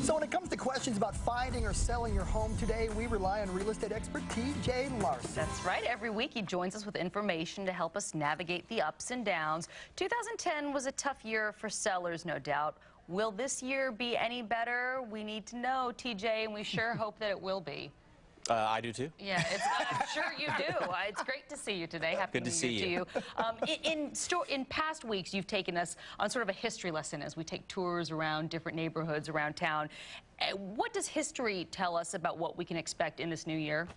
So when it comes to questions about finding or selling your home today, we rely on real estate expert T.J. Larsen. That's right. Every week he joins us with information to help us navigate the ups and downs. 2010 was a tough year for sellers, no doubt. Will this year be any better? We need to know, T.J., and we sure hope that it will be. I do too. Yeah, I'm sure you do. It's great to see you today. Happy Good to see you. In past weeks, you've taken us on sort of a history lesson as we take tours around different neighborhoods around town. What does history tell us about what we can expect in this new year?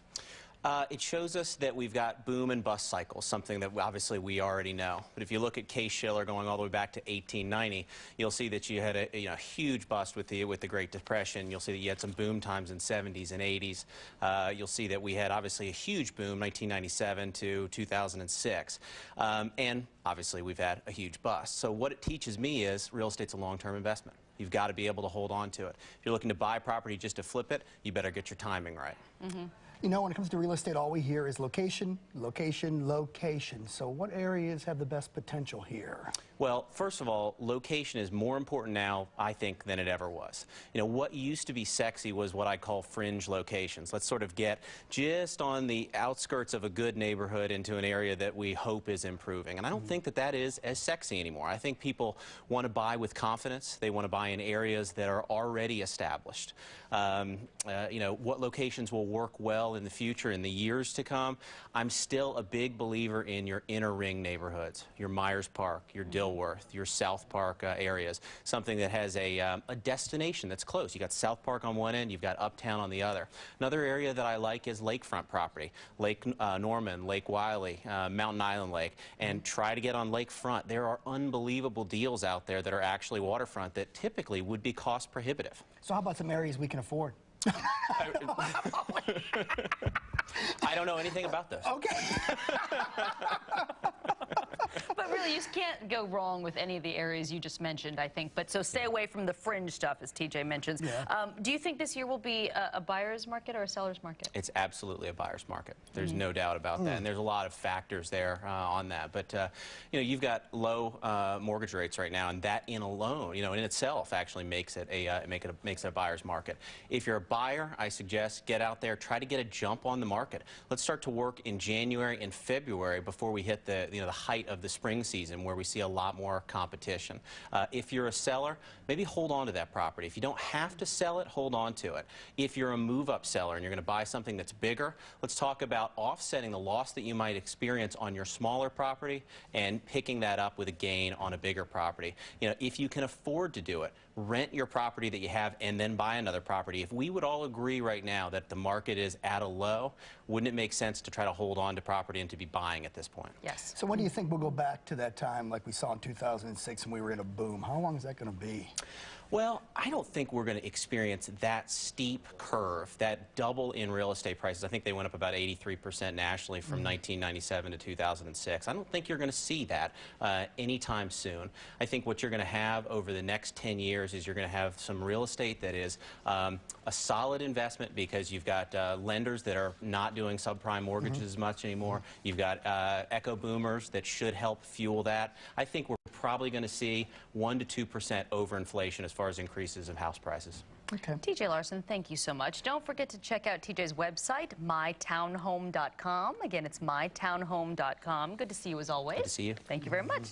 It shows us that we've got boom and bust cycles, something that obviously we already know. But if you look at Case-Shiller going all the way back to 1890, you'll see that you had a huge bust with the Great Depression. You'll see that you had some boom times in 70s and 80s. You'll see that we had obviously a huge boom, 1997 to 2006. And obviously we've had a huge bust. So what it teaches me is real estate's a long-term investment. You've got to be able to hold on to it. If you're looking to buy property just to flip it, you better get your timing right. Mm-hmm. You know, when it comes to real estate, all we hear is location, location, location. So what areas have the best potential here? Well, first of all, location is more important now, I think, than it ever was. You know, what used to be sexy was what I call fringe locations. Let's sort of get just on the outskirts of a good neighborhood into an area that we hope is improving. And I don't think that that is as sexy anymore. I think people want to buy with confidence. They want to buy in areas that are already established. You know, what locations will work well in the future, in the years to come. I'm still a big believer in your inner ring neighborhoods, your Myers Park, your Dilworth, your South Park areas, something that has a destination that's close. You got South Park on one end, you've got Uptown on the other. Another area that I like is lakefront property, Lake Norman, Lake Wiley, Mountain Island Lake, and try to get on lakefront. There are unbelievable deals out there that are actually waterfront that typically would be cost prohibitive. So how about some areas we can afford? I don't know anything about this. Okay. But really, you can't go wrong with any of the areas you just mentioned, I think. But so stay away from the fringe stuff, as TJ mentions. Yeah. Do you think this year will be a buyer's market or a seller's market? It's absolutely a buyer's market. There's no doubt about that. And there's a lot of factors there on that. But, you know, you've got low mortgage rates right now, and that in alone, you know, in itself actually makes it a buyer's market. If you're a buyer, I suggest get out there, try to get a jump on the market. Let's start to work in January and February before we hit the height of the spring season, where we see a lot more competition. If you're a seller, maybe hold on to that property. If you don't have to sell it, hold on to it. If you're a move-up seller and you're going to buy something that's bigger, let's talk about offsetting the loss that you might experience on your smaller property and picking that up with a gain on a bigger property. You know, if you can afford to do it, rent your property that you have and then buy another property. If we would all agree right now that the market is at a low, wouldn't it make sense to try to hold on to property and to be buying at this point? Yes. So when do you think we'll go back to that time like we saw in 2006 when we were in a boom? How long is that going to be? Well, I don't think we're going to experience that steep curve, that double in real estate prices. I think they went up about 83% nationally from 1997 to 2006. I don't think you're going to see that anytime soon. I think what you're going to have over the next 10 years is you're going to have some real estate that is a solid investment because you've got lenders that are not doing subprime mortgages as much anymore. You've got echo boomers that should help fuel that. I think we're probably going to see 1 to 2% overinflation as far as increases of house prices. Okay. TJ Larsen, thank you so much. Don't forget to check out TJ's website, mytownhome.com. Again, it's mytownhome.com. Good to see you as always. Good to see you. Thank you very much.